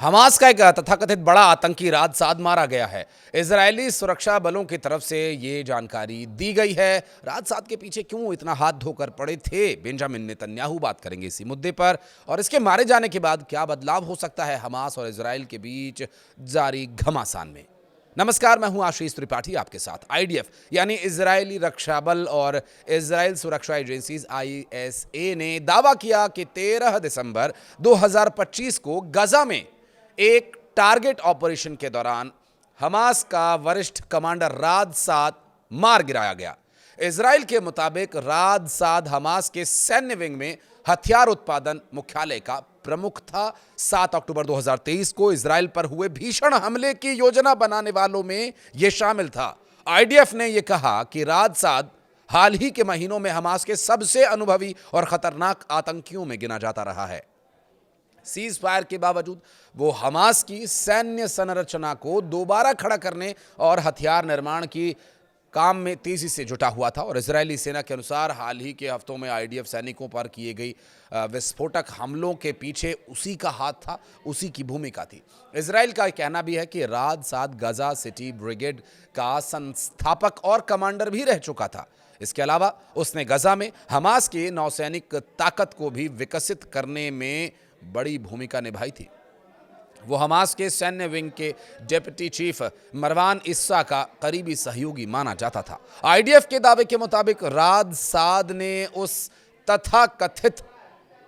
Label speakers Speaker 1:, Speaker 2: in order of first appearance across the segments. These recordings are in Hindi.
Speaker 1: हमास का एक तथाकथित बड़ा आतंकी राद साद मारा गया है। इजरायली सुरक्षा बलों की तरफ से ये जानकारी दी गई है। राद साद के पीछे क्यों इतना हाथ धोकर पड़े थे बेंजामिन नेतन्याहू, बात करेंगे इसी मुद्दे पर। और इसके मारे जाने के बाद क्या बदलाव हो सकता है हमास और इजरायल के बीच जारी घमासान में। नमस्कार, मैं हूं आशीष त्रिपाठी आपके साथ। आईडीएफ यानी इजरायली रक्षा बल और इजरायल सुरक्षा एजेंसीज ISA ने दावा किया कि 13 दिसंबर 2025 को गजा में एक टारगेट ऑपरेशन के दौरान हमास का वरिष्ठ कमांडर राद साद मार गिराया गया। इजरायल के मुताबिक राद साद हमास के सैन्य विंग में हथियार उत्पादन मुख्यालय का प्रमुख था। 7 अक्टूबर 2023 को इजरायल पर हुए भीषण हमले की योजना बनाने वालों में यह शामिल था। आईडीएफ ने यह कहा कि राद साद हाल ही के महीनों में हमास के सबसे अनुभवी और खतरनाक आतंकियों में गिना जाता रहा है। सीज फायर के बावजूद वो हमास की सैन्य संरचना को दोबारा खड़ा करने और हथियार निर्माण की काम में तेजी से जुटा हुआ था। और इजरायली सेना के अनुसार हाल ही के हफ्तों में आईडीएफ सैनिकों पर किए गई विस्फोटक हमलों के पीछे उसी का हाथ था, उसी की भूमिका थी। इजरायल का कहना भी है कि राद साद गजा सिटी ब्रिगेड का संस्थापक और कमांडर भी रह चुका था। इसके अलावा उसने गजा में हमास की नौसैनिक ताकत को भी विकसित करने में बड़ी भूमिका निभाई थी। वो हमास के सैन्य विंग के डिप्टी चीफ मरवान इस्सा का करीबी सहयोगी माना जाता था। आईडीएफ के दावे के मुताबिक राद साद ने उस तथाकथित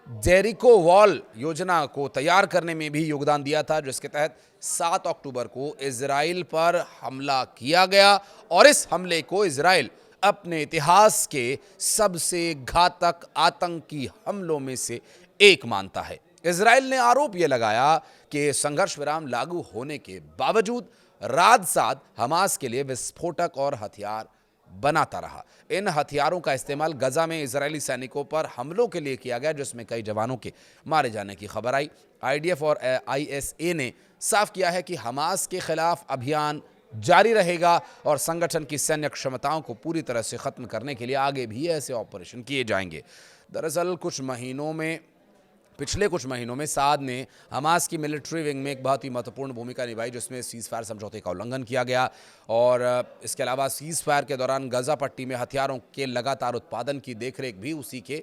Speaker 1: जेरिको वॉल योजना को तैयार करने में भी योगदान दिया था, जिसके तहत 7 अक्टूबर को इजराइल पर हमला किया गया। और इस हमले को इजराइल अपने इतिहास के सबसे घातक आतंकी हमलों में से एक मानता है। इजराइल ने आरोप यह लगाया कि संघर्ष विराम लागू होने के बावजूद राद साद हमास के लिए विस्फोटक और हथियार बनाता रहा। इन हथियारों का इस्तेमाल गजा में इजरायली सैनिकों पर हमलों के लिए किया गया, जिसमें कई जवानों के मारे जाने की खबर आई। आईडीएफ और ISA ने साफ किया है कि हमास के खिलाफ अभियान जारी रहेगा और संगठन की सैन्य क्षमताओं को पूरी तरह से खत्म करने के लिए आगे भी ऐसे ऑपरेशन किए जाएंगे। दरअसल पिछले कुछ महीनों में साद ने हमास की मिलिट्री विंग में एक बहुत ही महत्वपूर्ण भूमिका निभाई, जिसमें सीज फायर समझौते का उल्लंघन किया गया। और इसके अलावा सीज फायर के दौरान गजा पट्टी में हथियारों के लगातार उत्पादन की देखरेख भी उसी के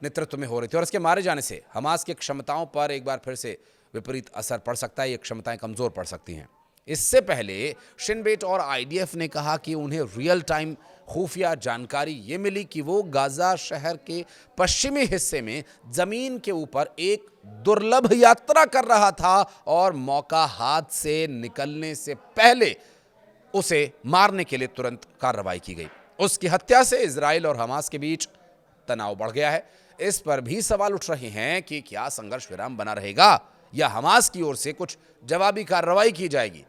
Speaker 1: नेतृत्व में हो रही थी। और इसके मारे जाने से हमास की क्षमताओं पर एक बार फिर से विपरीत असर पड़ सकता है, ये क्षमताएं कमजोर पड़ सकती हैं। इससे पहले शिन बेट और आईडीएफ ने कहा कि उन्हें रियल टाइम खुफिया जानकारी ये मिली कि वो गाजा शहर के पश्चिमी हिस्से में जमीन के ऊपर एक दुर्लभ यात्रा कर रहा था और मौका हाथ से निकलने से पहले उसे मारने के लिए तुरंत कार्रवाई की गई। उसकी हत्या से इजराइल और हमास के बीच तनाव बढ़ गया है। इस पर भी सवाल उठ रहे हैं कि क्या संघर्ष विराम बना रहेगा या हमास की ओर से कुछ जवाबी कार्रवाई की जाएगी।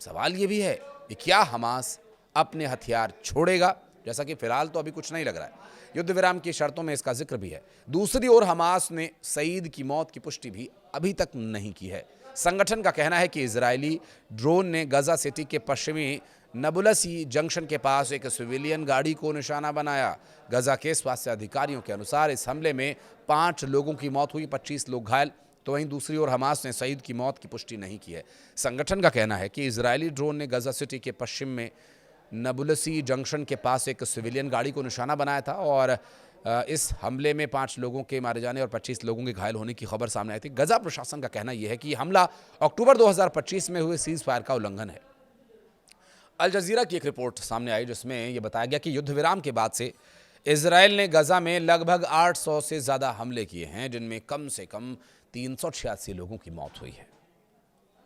Speaker 1: सवाल यह भी है कि क्या हमास अपने हथियार छोड़ेगा, जैसा कि फिलहाल तो अभी कुछ नहीं लग रहा है। युद्ध विराम की शर्तों में इसका जिक्र भी है। दूसरी ओर हमास ने सईद की मौत की पुष्टि भी अभी तक नहीं की है। संगठन का कहना है कि इजरायली ड्रोन ने गजा सिटी के पश्चिमी नबुलसी जंक्शन के पास एक सिविलियन गाड़ी को निशाना बनाया। गजा के स्वास्थ्य अधिकारियों के अनुसार इस हमले में 5 लोगों की मौत हुई, 25 लोग घायल। तो वहीं दूसरी ओर हमास ने सईद की मौत की पुष्टि नहीं की है। संगठन का कहना है कि इजरायली ड्रोन ने गजा सिटी के पश्चिम में नबुलसी जंक्शन के पास एक सिविलियन गाड़ी को निशाना बनाया था और इस हमले में 5 लोगों के मारे जाने और 25 लोगों के घायल होने की खबर सामने आई थी। गजा प्रशासन का कहना यह है कि हमला अक्टूबर 2025 में हुए सीज फायर का उल्लंघन है। अल जजीरा की एक रिपोर्ट सामने आई, जिसमें यह बताया गया कि युद्ध विराम के बाद से इजरायल ने गजा में लगभग 800 से ज़्यादा हमले किए हैं, जिनमें कम से कम 386 लोगों की मौत हुई है।